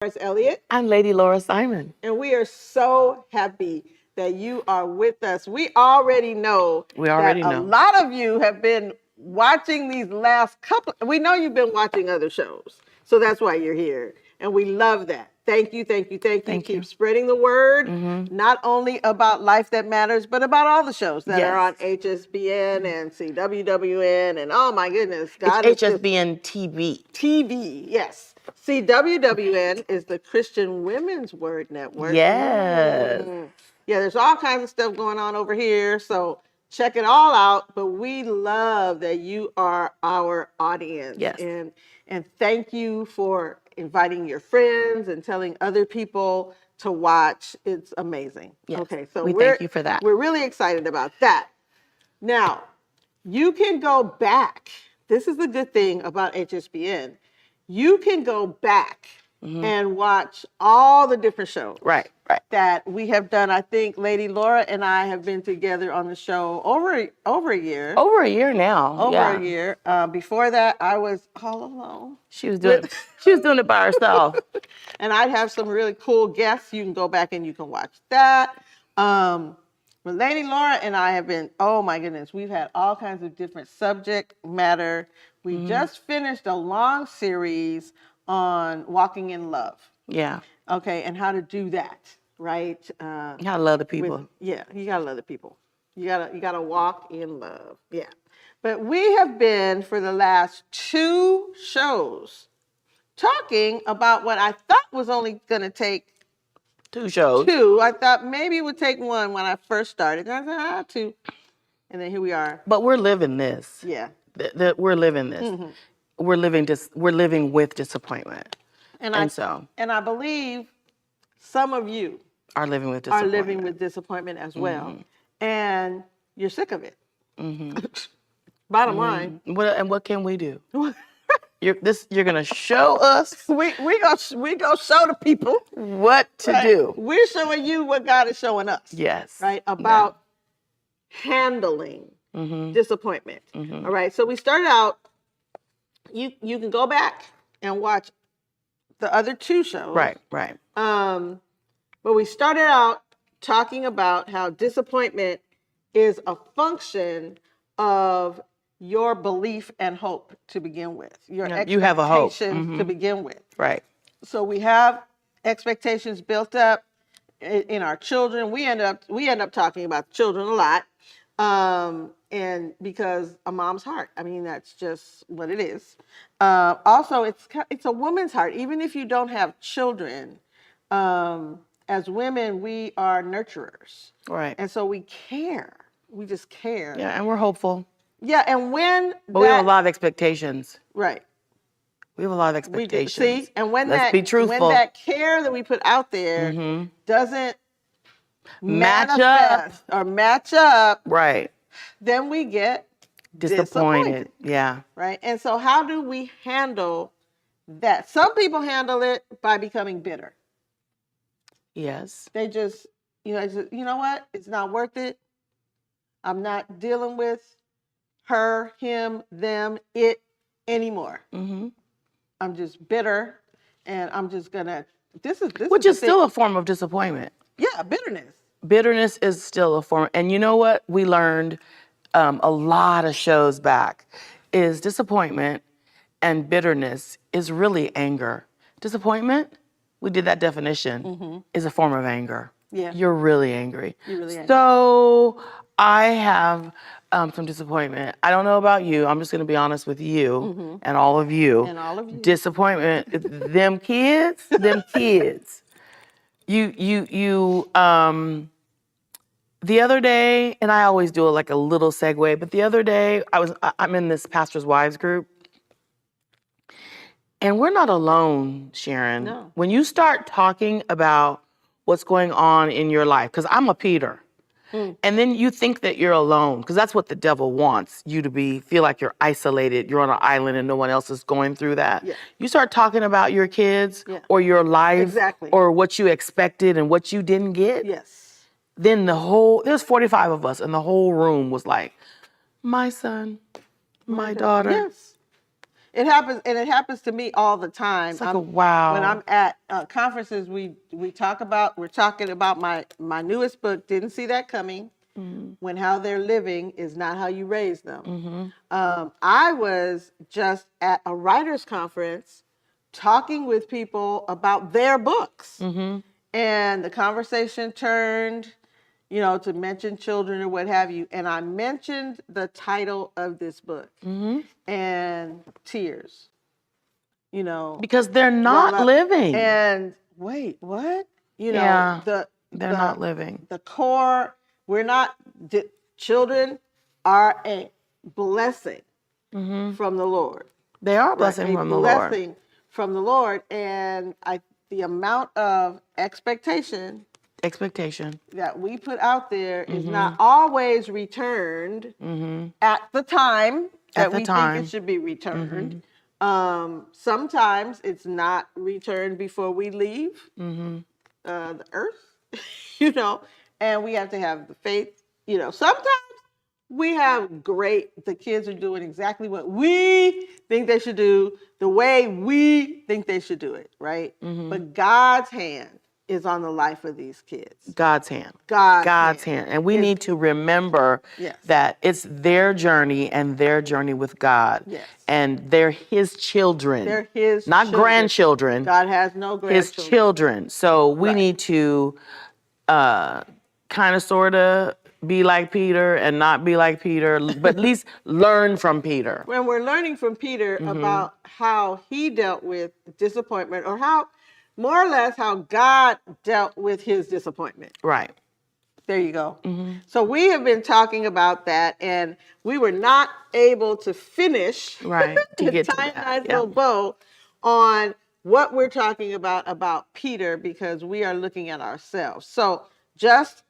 Norris Elliott. I'm Lady Laura Simon. And we are so happy that you are with us. We already know that a lot of you have been watching these last couple. We know you've been watching other shows, so that's why you're here. And we love that. Thank you, thank you, thank you. Keep spreading the word, not only about Life That Matters, but about all the shows that are on HSBN and CWWN. And oh my goodness, God, it's HSBN TV. TV, yes. CWWN is the Christian Women's Word Network. Yes. Yeah, there's all kinds of stuff going on over here. So check it all out. But we love that you are our audience. Yes. And thank you for inviting your friends and telling other people to watch. It's amazing. Yes. Okay, so we thank you for that. We're really excited about that. Now, you can go back. This is the good thing about HSBN. You can go back and watch all the different shows that we have done. I think Lady Laura and I have been together on the show over a year. Over a year now. Over a year. Before that, I was all alone. She was doing it by herself. And I'd have some really cool guests. You can go back and you can watch that. But Lady Laura and I have been, oh my goodness, we've had all kinds of different subject matter. We just finished a long series on walking in love. Yeah. Okay, and how to do that, right? You gotta love the people. You gotta love the people. You gotta walk in love. Yeah. But we have been for the last 2 shows talking about what I thought was only gonna take 2 shows. 2. I thought maybe it would take 1 when I first started. And I said, 2. And then here we are. But we're living this. Yeah. We're living this. We're living with disappointment. And I believe some of you are living with disappointment as well. And you're sick of it. Bottom line. What can we do? You're gonna show us. We go show the people what to do. We're showing you what God is showing us. Yes. Right? About handling disappointment. All right. So we started out. You can go back and watch the other 2 shows. Right. But we started out talking about how disappointment is a function of your belief and hope to begin with. Your expectations you have a hope to begin with. Right. So we have expectations built up in our children. We end up talking about children a lot. And because a mom's heart, I mean, that's just what it is. Also, it's a woman's heart. Even if you don't have children, as women, we are nurturers. Right. And so we care. We just care. Yeah, and we're hopeful. Yeah, and we have a lot of expectations. Right. We have a lot of expectations. See, and Let's be truthful. When that care that we put out there doesn't match up, right, then we get disappointed. Yeah. Right. And so how do we handle that? Some people handle it by becoming bitter. Yes. They just, you know what? It's not worth it. I'm not dealing with her, him, them, it anymore. I'm just bitter, and I'm just gonna. Which is still a form of disappointment. Yeah, bitterness. Bitterness is still a form, and you know what we learned a lot of shows back is disappointment and bitterness is really anger. Disappointment, we did that definition, is a form of anger. Yeah. You're really angry. You're really angry. So I have some disappointment. I don't know about you. I'm just going to be honest with you and all of you. And all of you. Disappointment. them kids. The other day, and I always do like a little segue, but the other day I'm in this pastor's wives group. And we're not alone, Sharon. No. When you start talking about what's going on in your life, because I'm a Peter, and then you think that you're alone, because that's what the devil wants you to be, feel like you're isolated, you're on an island and no one else is going through that. Yeah. You start talking about your kids or your life or what you expected and what you didn't get. Yes. Then there's 45 of us and the whole room was like, my son, my daughter. Yes. It happens, and it happens to me all the time. It's like wow. When I'm at conferences, we're talking about my newest book, Didn't See That Coming, when how they're living is not how you raise them. I was just at a writers' conference talking with people about their books, and the conversation turned, to mention children or what have you. And I mentioned the title of this book and tears, because they're not living. And wait, what? They're not living. The core, children are a blessing from the Lord. They are a blessing from the Lord. A blessing from the Lord. And the amount of expectation that we put out there is not always returned at the time that we think it should be returned. Sometimes it's not returned before we leave the earth, and we have to have the faith. Sometimes we have the kids are doing exactly what we think they should do, the way we think they should do it, right? But God's hand is on the life of these kids. God's hand. God's hand. And we need to remember that it's their journey and their journey with God. Yes. And they're his children. They're his not children. Grandchildren. God has no grandchildren. His children. So we need to kind of sort of be like Peter and not be like Peter, but at least learn from Peter. When we're learning from Peter about how he dealt with disappointment, or more or less how God dealt with his disappointment. Right. There you go. So we have been talking about that, and we were not able to finish to tie a nice little bow on what we're talking about Peter, because we are looking at ourselves. So just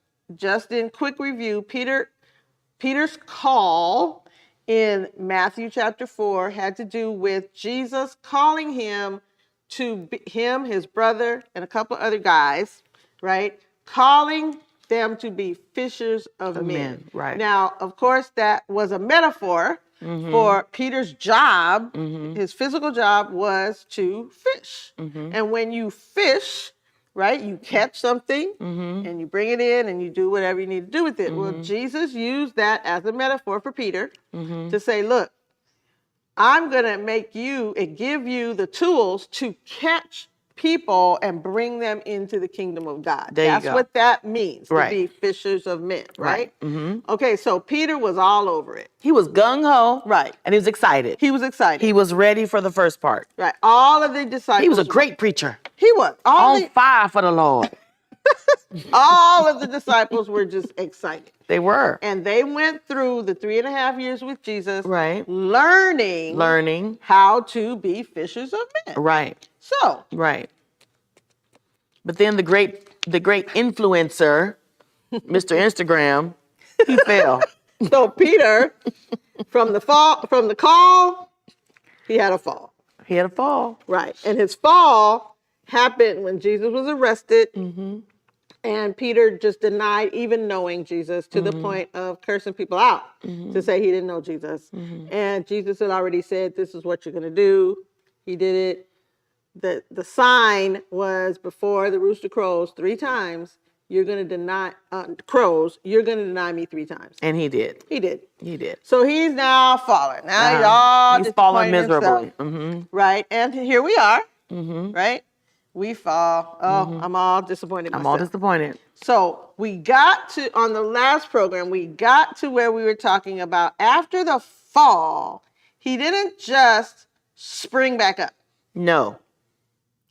in quick review, Peter's call in Matthew chapter 4 had to do with Jesus calling him, his brother, and a couple other guys, right? Calling them to be fishers of men. Right. Now, of course, that was a metaphor for Peter's job. His physical job was to fish. And when you fish, right, you catch something and you bring it in and you do whatever you need to do with it. Well, Jesus used that as a metaphor for Peter to say, look, I'm going to give you the tools to catch people and bring them into the kingdom of God. That's what that means, to be fishers of men, right? Okay, so Peter was all over it. He was gung-ho. Right. And he was excited. He was excited. He was ready for the first part. Right. All of the disciples. He was a great preacher. He was. On fire for the Lord. All of the disciples were just excited. They were. And they went through the 3.5 years with Jesus, learning how to be fishers of men. Right. So. Right. But then the great influencer, Mr. Instagram, he fell. So Peter, from the call, he had a fall. He had a fall. Right. And his fall happened when Jesus was arrested. And Peter just denied even knowing Jesus to the point of cursing people out to say he didn't know Jesus. And Jesus had already said, this is what you're going to do. He did it. The sign was, before the rooster crows 3 times, you're going to deny you're going to deny me 3 times. And he did. He did. He did. So he's now fallen. Now he's fallen miserably. Right. And here we are. Right. We fall. Oh, I'm all disappointed myself. I'm all disappointed. So we got to, on the last program, we got to where we were talking about after the fall, he didn't just spring back up. No.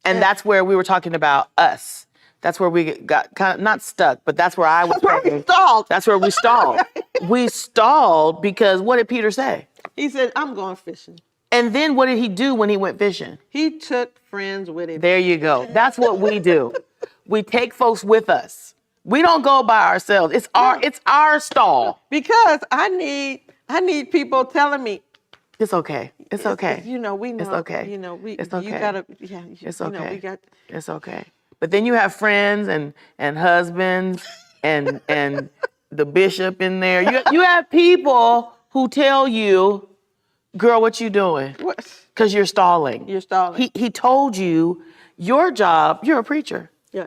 And that's where we were talking about us. That's where we got kind of not stuck, but that's where I was. That's where we stalled. That's where we stalled. We stalled because what did Peter say? He said, I'm going fishing. And then what did he do when he went fishing? He took friends with him. There you go. That's what we do. We take folks with us. We don't go by ourselves. It's our stall. Because I need people telling me, it's okay. It's okay. We know. It's okay. It's okay. You gotta, it's okay. It's okay. But then you have friends and husbands and the bishop in there. You have people who tell you girl, what you doing? What? Because you're stalling. You're stalling. He told you your job, you're a preacher. Yeah.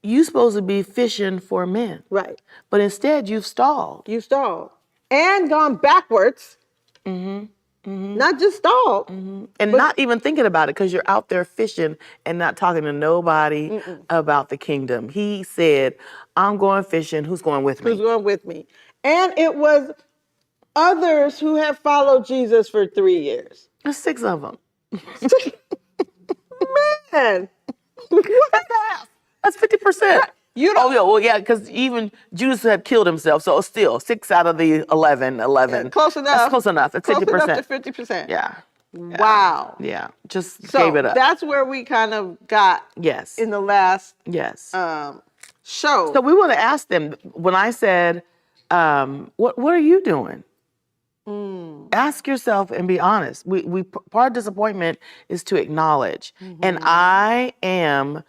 You supposed to be fishing for men. Right. But instead you've stalled. You stalled. And gone backwards. Not just stalled. And not even thinking about it because you're out there fishing and not talking to nobody about the kingdom. He said, I'm going fishing. Who's going with me? Who's going with me? And it was others who have followed Jesus for 3 years. There's 6 of them. Man. That's half. That's 50%. You don't, Oh, yeah, well, yeah, because even Judas had killed himself, so still 6 out of the 11. close enough. That's close enough. That's 50%. Close enough to 50%. Yeah. Wow. Yeah. Just So gave it up. that's where we kind of got Yes. in the last Yes. show. So we want to ask them, when I said, what are you doing? Ask yourself and be honest. We part of disappointment is to acknowledge. And I am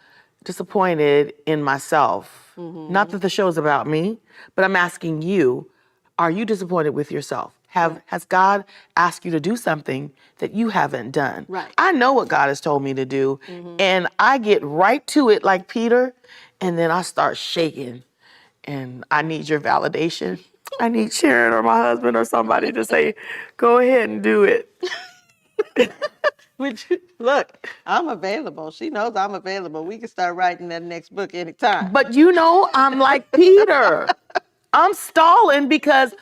disappointed in myself. Not that the show is about me, but I'm asking you, are you disappointed with yourself? Has God asked you to do something that you haven't done? Right. I know what God has told me to do, and I get right to it like Peter, and then I start shaking, and I need your validation. I need Sharon or my husband or somebody to say, go ahead and do it. Look, I'm available. She knows I'm available. We can start writing that next book anytime. But you know, I'm like Peter. I'm stalling because,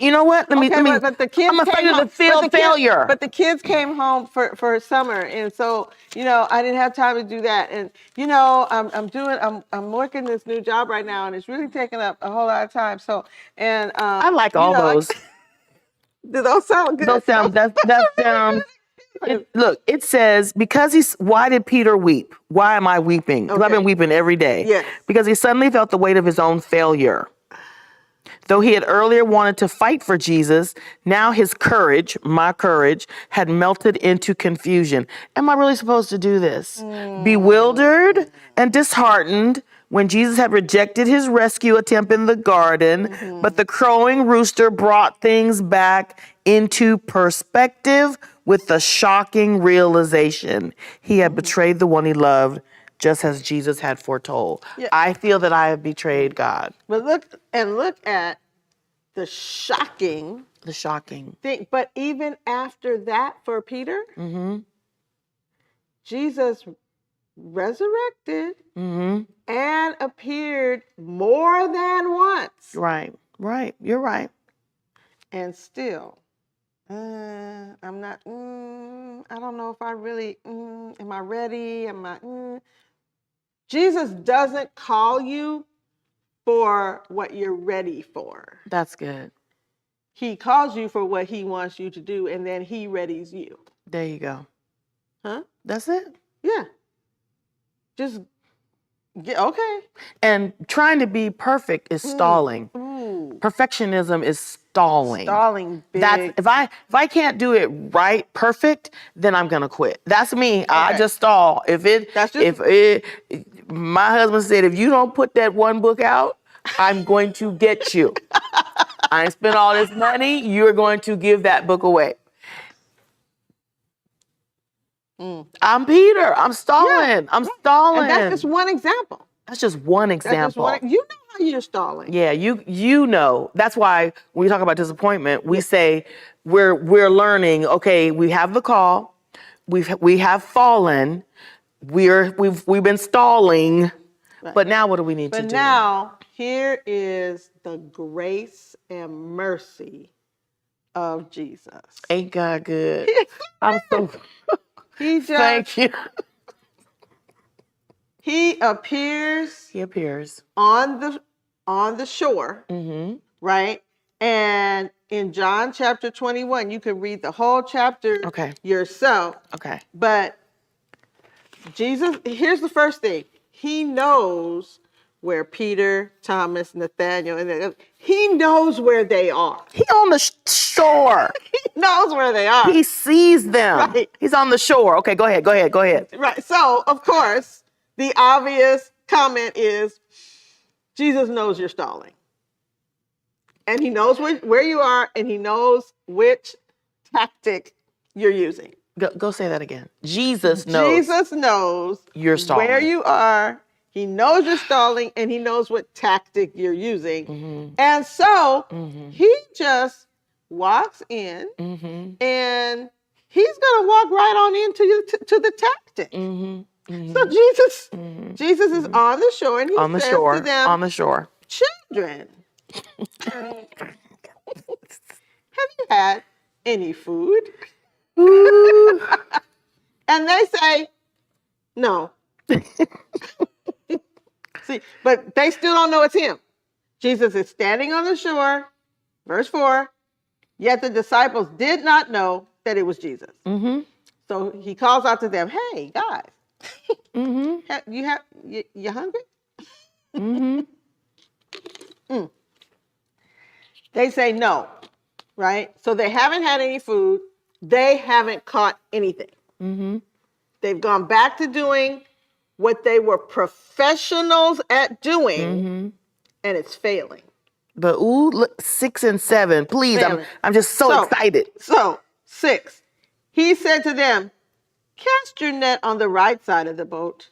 you know what? Let me. But the kids I'm afraid came of the home, failure. But the kids came home for summer, and so I didn't have time to do that. And I'm working this new job right now, and it's really taking up a whole lot of time. So I like all those. Do those sound good? Those sound. That sounds. Look, it says, why did Peter weep? Why am I weeping? Because I've been weeping every day. Yes. Because he suddenly felt the weight of his own failure. Though he had earlier wanted to fight for Jesus, now his courage, my courage, had melted into confusion. Am I really supposed to do this? Bewildered and disheartened when Jesus had rejected his rescue attempt in the garden, but the crowing rooster brought things back into perspective with the shocking realization he had betrayed the one he loved, just as Jesus had foretold. Yeah. I feel that I have betrayed God. But look at the shocking thing. But even after that, for Peter, Jesus resurrected and appeared more than once. Right. You're right. And still, I'm not, I don't know if I really, am I ready? Jesus doesn't call you for what you're ready for. That's good. He calls you for what he wants you to do, and then he readies you. There you go. Huh? That's it? Yeah. Just okay. And trying to be perfect is stalling. Perfectionism is stalling. Stalling big. That's if I can't do it right, perfect, then I'm gonna quit. That's me. Okay. I just stall. My husband said, if you don't put that one book out, I'm going to get you. I spent all this money. You're going to give that book away. I'm Peter. I'm stalling. Yeah. I'm stalling. And that's just one example. That's just one example. You know how you're stalling. Yeah, you know. That's why when we talk about disappointment, we say we're learning. Okay, we have the call. We have fallen. We've been stalling. Right. But now what do we need to do? But now here is the grace and mercy of Jesus. Ain't God good? I'm so. Thank you. He appears on the shore, right? And in John chapter 21, you can read the whole chapter yourself. Okay. But Jesus, here's the first thing. He knows where Peter, Thomas, Nathaniel, and he knows where they are. He on the shore. He knows where they are. He sees them. Right. He's on the shore. Okay, go ahead. Right. So, of course, the obvious comment is Jesus knows you're stalling. And he knows where you are, and he knows which tactic you're using. Go say that again. Jesus knows. Jesus knows you're stalling. Where you are. He knows you're stalling, and he knows what tactic you're using. And so he just walks in, and he's going to walk right on into to the tactic. So Jesus is on the shore, and he says to them, on the shore, children, have you had any food? And they say, no. See, but they still don't know it's him. Jesus is standing on the shore, verse 4, yet the disciples did not know that it was Jesus. So he calls out to them, hey, guys, you hungry? They say no, right? So they haven't had any food. They haven't caught anything. They've gone back to doing what they were professionals at doing, and it's failing. But look, 6 and 7, please. I'm just so excited. So 6, he said to them, cast your net on the right side of the boat,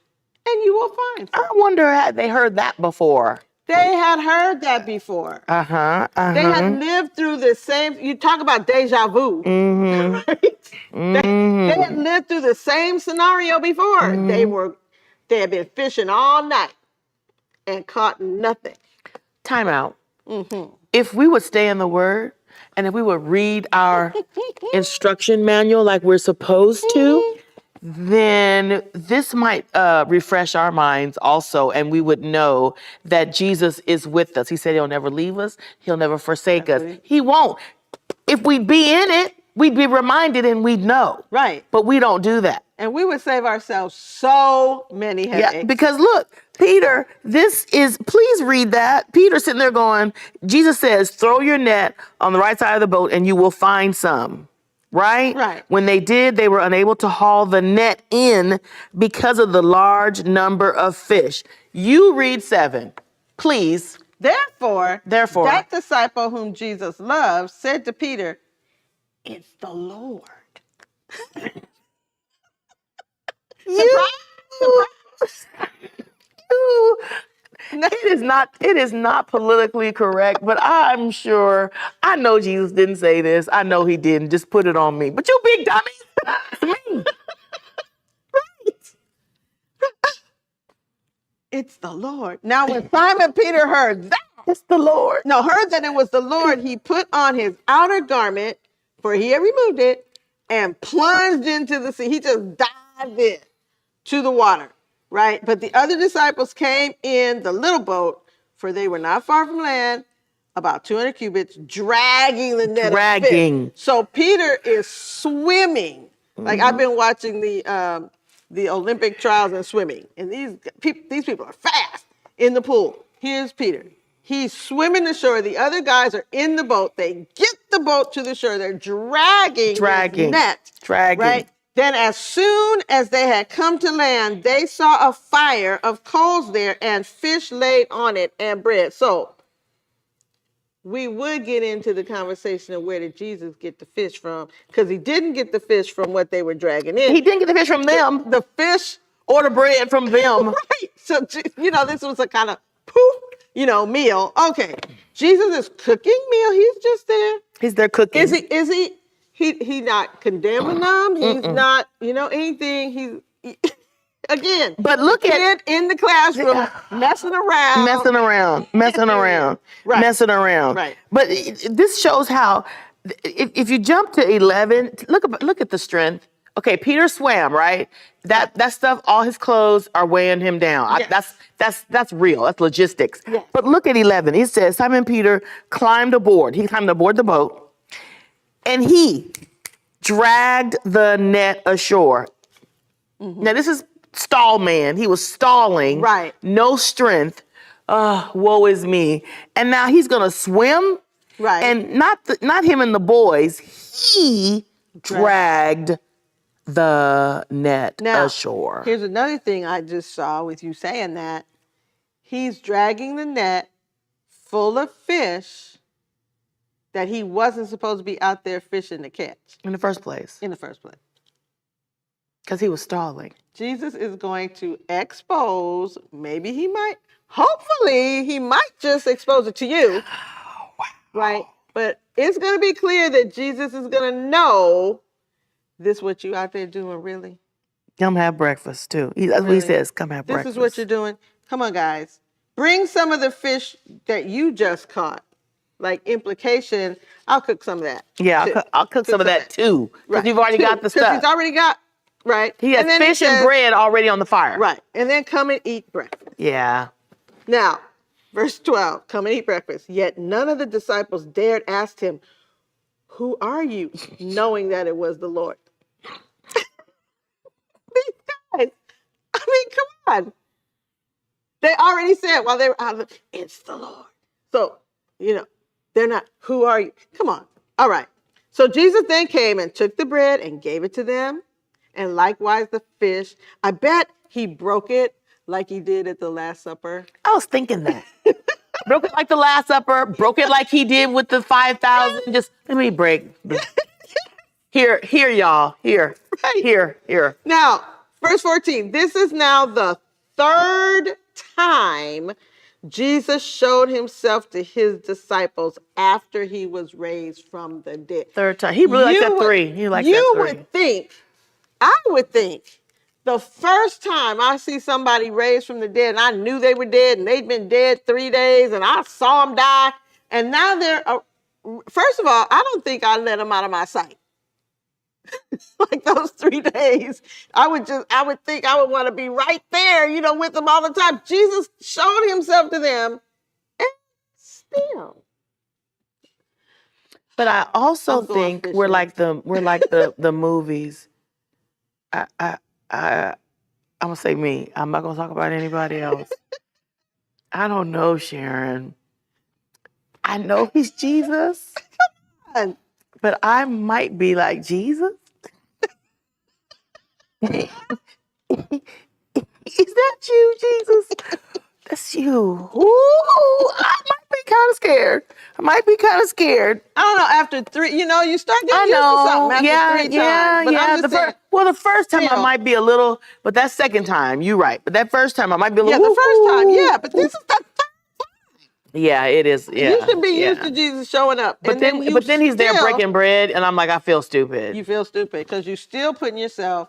and you will find some. I wonder had they heard that before. They had heard that before. They had lived through the same. You talk about deja vu, right? They had lived through the same scenario before. They had been fishing all night and caught nothing. Time out. If we would stay in the Word, and if we would read our instruction manual like we're supposed to, then this might refresh our minds also, and we would know that Jesus is with us. He said he'll never leave us. He'll never forsake us. He won't. If we'd be in it, we'd be reminded and we'd know. Right. But we don't do that. And we would save ourselves so many headaches. Yeah, because look, Peter, please read that. Peter sitting there going, Jesus says, throw your net on the right side of the boat and you will find some. Right? Right. When they did, they were unable to haul the net in because of the large number of fish. You read 7, please. Therefore, that disciple whom Jesus loved said to Peter, it's the Lord. It is not politically correct, but I'm sure, I know Jesus didn't say this. I know he didn't. Just put it on me. But you big dummy. It's me. Right. It's the Lord. Now, when Simon Peter heard that, it's the Lord. No, heard that it was the Lord, he put on his outer garment, for he had removed it, and plunged into the sea. He just dived in to the water, right? But the other disciples came in the little boat, for they were not far from land, about 200 cubits, dragging the net of fish. So Peter is swimming. Like I've been watching the Olympic trials in swimming, and these people are fast in the pool. Here's Peter. He's swimming the shore. The other guys are in the boat. They get the boat to the shore. They're dragging the net. Right? Then as soon as they had come to land, they saw a fire of coals there and fish laid on it and bread. So we would get into the conversation of where did Jesus get the fish from? Because he didn't get the fish from what they were dragging in. He didn't get the fish from them. The fish or the bread from them. Right. So, this was a kind of poof, meal. Okay. Jesus is cooking meal. He's just there. He's there cooking. Is he not condemning them? He's not, anything. Again, but look at in the classroom messing around. Right. But this shows how, if you jump to 11, look at the strength. Okay, Peter swam, right? That stuff, all his clothes are weighing him down. Yes. That's real. That's logistics. Yes. But look at 11. It says Simon Peter climbed aboard. He climbed aboard the boat, and he dragged the net ashore. Now this is stall man. He was stalling. Right. No strength. Woe is me. And now he's gonna swim. Right. And not him and the boys. He dragged the net ashore. Here's another thing I just saw with you saying that. He's dragging the net full of fish, that he wasn't supposed to be out there fishing to catch. In the first place. Because he was stalling. Jesus is going to expose, hopefully he might just expose it to you. Wow. Right? But it's going to be clear that Jesus is going to know this what you out there doing, really? Come have breakfast, too. That's what he says, come have breakfast. This is what you're doing? Come on, guys. Bring some of the fish that you just caught. Like implication, I'll cook some of that. Yeah, I'll cook some of that, too. Because you've already got the stuff. Because he's already got, right? He has fish and bread already on the fire. Right. And then come and eat breakfast. Yeah. Now, verse 12, come and eat breakfast. Yet none of the disciples dared ask him, who are you? Knowing that it was the Lord. These guys, I mean, come on. They already said while they were out, it's the Lord. So, they're not, who are you? Come on. All right. So Jesus then came and took the bread and gave it to them. And likewise the fish. I bet he broke it like he did at the Last Supper. I was thinking that. Broke it like the Last Supper. Broke it like he did with the 5,000. Just let me break. Here, y'all. Here. Right. Here. Now, verse 14. This is now the third time Jesus showed himself to his disciples after he was raised from the dead. Third time. He really likes that three. He likes that three. I would think, the first time I see somebody raised from the dead, and I knew they were dead, and they'd been dead 3 days, and I saw them die, and now first of all, I don't think I let them out of my sight. Like those 3 days, I would think I would want to be right there, with them all the time. Jesus showed himself to them, and still. But I also think we're like the movies. I'm gonna say me. I'm not gonna talk about anybody else. I don't know, Sharon. I know he's Jesus. But I might be like Jesus. Is that you, Jesus? That's you. Ooh, I might be kind of scared. I don't know. After 3, you start getting used to something after 3 times. But I'm just saying, the first time I might be a little, but that second time, you're right. But that first time I might be a little. Yeah, the first time, yeah. But this is the third time. Yeah, it is. Yeah, you should be used to Jesus showing up. But then he's there breaking bread, and I'm like, I feel stupid. You feel stupid because you're still putting yourself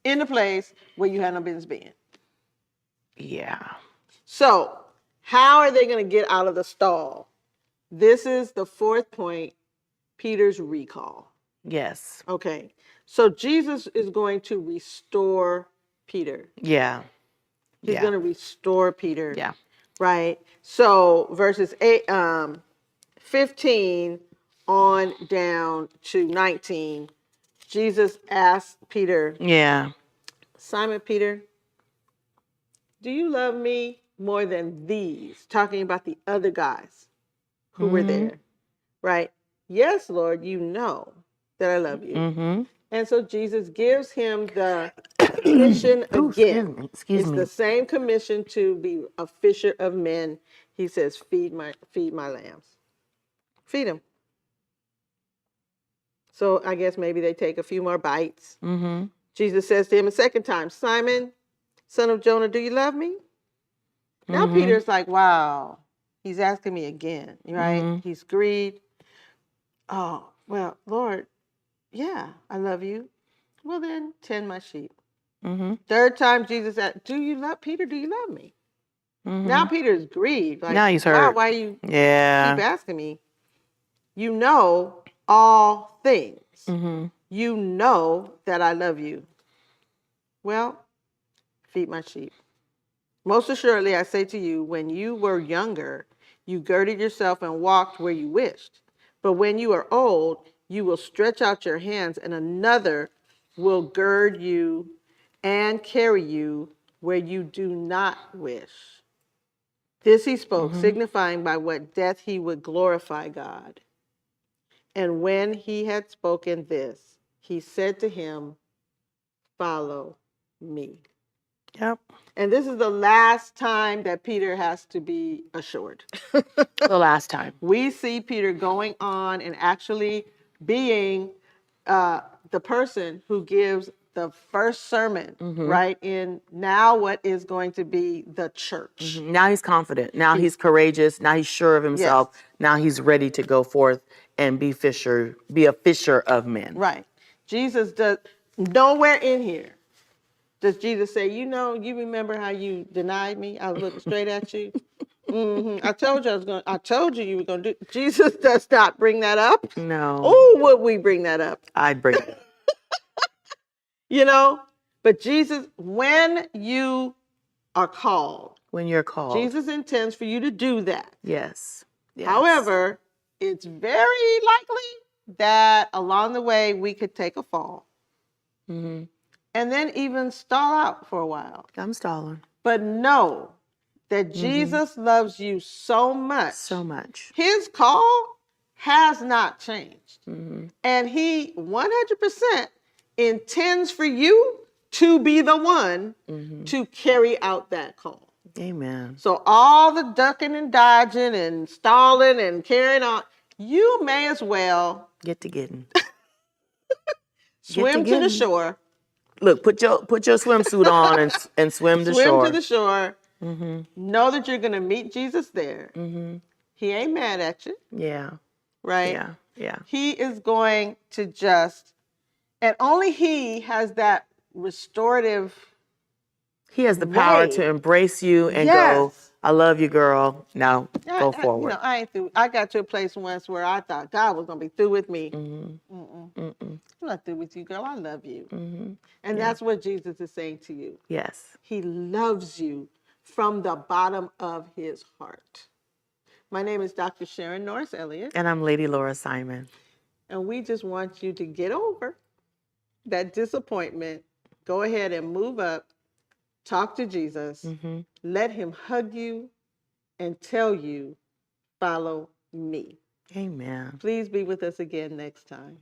in a place where you had no business being. Yeah. So, how are they going to get out of the stall? This is the fourth point, Peter's recall. Yes. Okay. So Jesus is going to restore Peter. Yeah. He's going to restore Peter. Yeah. Right? So verses 15 on down to 19, Jesus asked Peter, Simon Peter, do you love me more than these? Talking about the other guys who were there, right? Yes, Lord, you know that I love you. Mm-hmm. And so Jesus gives him the commission again. Excuse me. The same commission to be a fisher of men. He says, feed my lambs. Feed them. So I guess maybe they take a few more bites. Mm-hmm. Jesus says to him a second time, Simon, son of Jonah, do you love me? Now Peter's like, wow, he's asking me again, right? Mm-hmm. He's grieved. Oh, well, Lord, yeah, I love you. Well, then tend my sheep. Mm-hmm. Third time Jesus asked, Peter, do you love me? Mm-hmm. Now Peter's grieved. Like, now he's hurt. Why you keep asking me? You know all things. Mm-hmm. You know that I love you. Well, feed my sheep. Most assuredly, I say to you, when you were younger, you girded yourself and walked where you wished. But when you are old, you will stretch out your hands and another will gird you and carry you where you do not wish. This he spoke, signifying by what death he would glorify God. And when he had spoken this, he said to him, follow me. Yep. And this is the last time that Peter has to be assured. The last time. We see Peter going on and actually being the person who gives the first sermon, right, in now what is going to be the church. Now he's confident. Now he's courageous. Now he's sure of himself. Yes. Now he's ready to go forth and be a fisher of men. Right. Jesus does nowhere in here does Jesus say, you remember how you denied me? I was looking straight at you. I told you you were going to do. Jesus does not bring that up. No. Oh, would we bring that up? I'd bring it. But Jesus, when you are called, When you're called, Jesus intends for you to do that. Yes. However, it's very likely that along the way we could take a fall. And then even stall out for a while. I'm stalling. But know that Jesus loves you so much. So much. His call has not changed. And he 100% intends for you to be the one to carry out that call. Amen. So all the ducking and dodging and stalling and carrying on, you may as well get to getting. Swim to the shore. Look, put your swimsuit on and swim to shore. Swim to the shore. Know that you're going to meet Jesus there. He ain't mad at you. Yeah. Right? Yeah. He is going to and only he has that restorative. He has the power to embrace you and go, I love you, girl. Now go forward. I ain't through. I got to a place once where I thought God was going to be through with me. I'm not through with you, girl. I love you. And that's what Jesus is saying to you. Yes. He loves you from the bottom of his heart. My name is Dr. Sharon Norris Elliott. And I'm Lady Laura Simon. And we just want you to get over that disappointment. Go ahead and move up. Talk to Jesus. Let him hug you and tell you, follow me. Amen. Please be with us again next time.